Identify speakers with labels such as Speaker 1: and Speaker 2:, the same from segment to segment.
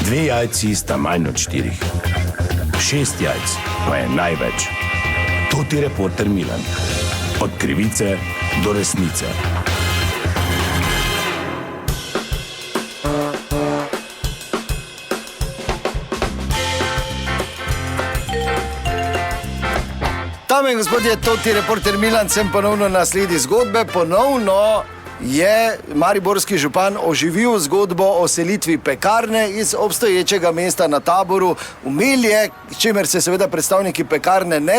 Speaker 1: 2 jajci sta manj od 4. 6 jajc pa je največ. To ti reporter Milan. Od krivice do resnice.
Speaker 2: Dame in gospodje, to ti reporter Milan, sem ponovno na sledi zgodbe. Ponovno je mariborski župan oživil zgodbo o selitvi pekarne iz obstoječega mesta na Taboru v Melje, s čimer se seveda predstavniki pekarne ne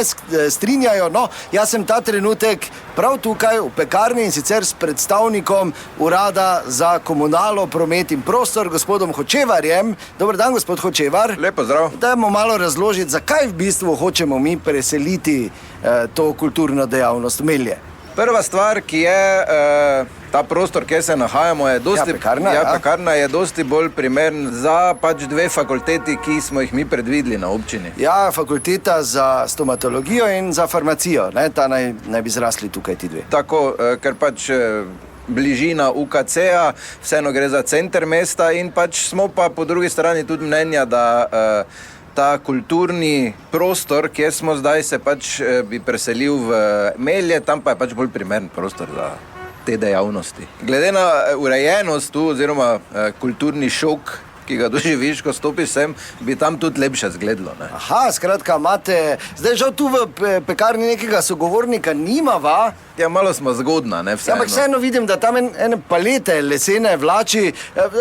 Speaker 2: strinjajo. No, jaz sem ta trenutek prav tukaj v pekarni in sicer s predstavnikom Urada za komunalo, promet in prostor, gospodom Hočevarjem. Dober dan, gospod Hočevar.
Speaker 3: Lep pozdrav.
Speaker 2: Dajmo malo razložiti, zakaj v bistvu hočemo mi preseliti to kulturno dejavnost v Melje.
Speaker 3: Prva stvar, ki je ta prostor, kjer se nahajamo, je dosti, pekarna je dosti bolj primern za pač 2 fakulteti, ki smo jih mi predvideli na občini.
Speaker 2: Ja, fakulteta za stomatologijo in za farmacijo, ne? Ta naj bi zrasli tukaj ti 2.
Speaker 3: Tako, ker pač bližina UKC-a, vseeno gre za center mesta in pač smo pa po drugi strani tudi mnenja, da ta kulturni prostor, kjer smo zdaj, se pač bi preselil v Melje, tam pa je pač bolj primeren prostor za te dejavnosti. Glede na urejenost tu, oziroma kulturni šok, ki ga doživiš, ko stopiš sem, bi tam tudi lepše zgledalo. Ne?
Speaker 2: Aha, skratka, imate, zdaj žal tu v pekarni nekega sogovornika nimava.
Speaker 3: Ja, malo smo zgodna, ne, vseeno.
Speaker 2: Ja, ampak vseeno vidim, da tam ene palete lesene vlači.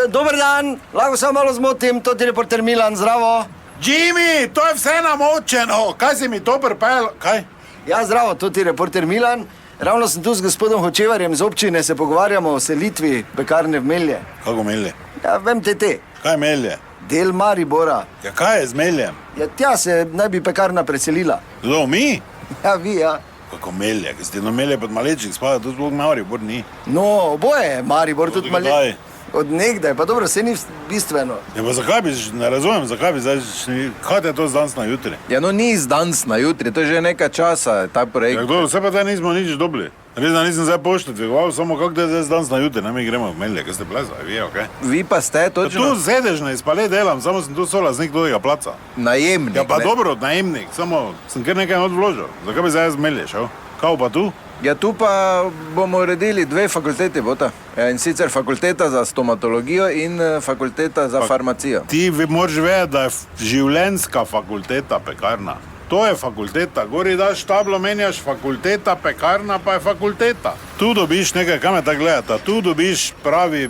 Speaker 2: Dober dan, lahko samo malo zmotim, to ti reporter Milan, zdravo.
Speaker 4: Jimmy, to je vse namočeno, kaj si mi to pripel, kaj?
Speaker 2: Ja, zdravo, to ti reporter Milan. Ravno sem tu s gospodom Hočevarjem iz občine, se pogovarjamo o selitvi pekarne v Melje.
Speaker 4: Kako Melje?
Speaker 2: Ja, v MTT.
Speaker 4: Kaj Melje?
Speaker 2: Del Maribora.
Speaker 4: Ja, kaj je z Meljem?
Speaker 2: Ja, tja se naj bi pekarna preselila.
Speaker 4: Kdo, mi?
Speaker 2: Ja, vi, ja.
Speaker 4: Kako Melje, ki ste na Melje pod Malečik spada, tu zbog Maribor ni.
Speaker 2: No, oboje je Maribor, tudi
Speaker 4: Od kdaj?
Speaker 2: Od nekdaj, pa dobro, se ni bistveno.
Speaker 4: Ja, pa zakaj bi, ne razumem, zakaj bi zdaj, kaj je to z danes na jutri?
Speaker 3: Ja, no ni z danes na jutri, to je že nekaj časa, ta projekt.
Speaker 4: Ja, kdo, vse pa zdaj nismo nič dobili. Res, da nisem zdaj pošte dvigoval, samo kako da je zdaj z danes na jutri, ne mi gremo v Melje, kaj ste plezali, vi, okej?
Speaker 3: Vi pa ste točno...
Speaker 4: Tu sedež ne izpale delam, samo sem tu solastnik tega placa.
Speaker 3: Najemnik.
Speaker 4: Ja, pa dobro, najemnik, samo sem kar nekaj odvložil. Zakaj bi zdaj z Melje šel? Kao pa tu?
Speaker 3: Ja, tu pa bomo uredili 2 fakulteti, bota. Ja, in sicer fakulteta za stomatologijo in fakulteta za farmacijo.
Speaker 4: Ti moraš vedeti, da je življenjska fakulteta pekarna. To je fakulteta, gori daš tablo, menjaš fakulteta, pekarna pa je fakulteta. Tu dobiš nekaj, kam je tako gledata, tu dobiš pravi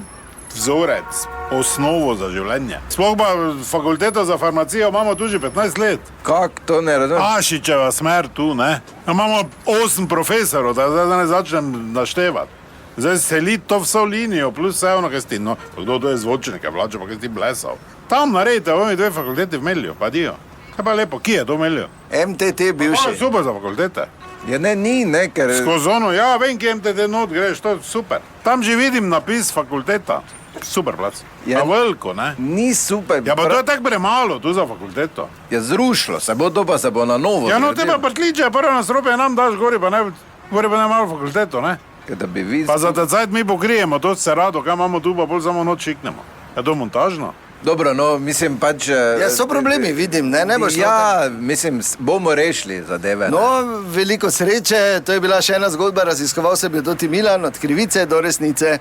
Speaker 4: vzorec, osnovo za življenje. Sploh pa fakulteto za farmacijo imamo tu že 15 let.
Speaker 3: Kak, to ne razumem?
Speaker 4: Ašičeva smer tu, ne? Imamo 8 profesorov, da zdaj ne začnem naštevati. Zdaj seliti to vso linijo, plus vse ono, kaj si ti, no, kdo to je zvočnike, vlače, pa kaj si ti blesal. Tam naredite, ovi 2 fakulteti v Melju, pa dio. Kaj pa lepo, kje je to v Melju?
Speaker 2: MTT bivši.
Speaker 4: Super za fakultete.
Speaker 3: Ja, ne, ni, ne, ker...
Speaker 4: Skozi ono, ja, vem, kje MTT not greš, to je super. Tam že vidim napis fakulteta. Super plac.
Speaker 3: Ja,
Speaker 4: pa veliko, ne?
Speaker 3: Ni super.
Speaker 4: Ja, pa to je tako premalo tu za fakulteto.
Speaker 3: Ja, zrušilo se bo, to pa se bo na novo.
Speaker 4: Ja, no, te pa prtliče, prvo nas rope nam daš, gori pa ne malo fakulteto, ne?
Speaker 3: Da bi vi...
Speaker 4: Pa za ta cajt mi pokrijemo, to se rado, kaj imamo tu, pa bolj samo noč šiknemo. Je to montažno?
Speaker 3: Dobro, no, mislim pač...
Speaker 2: Ja, so problemi, vidim, ne boš...
Speaker 3: Ja, mislim, bomo rešili zadeve.
Speaker 2: No, veliko sreče, to je bila še ena zgodba, raziskoval se bi to ti Milan, od krivice do resnice.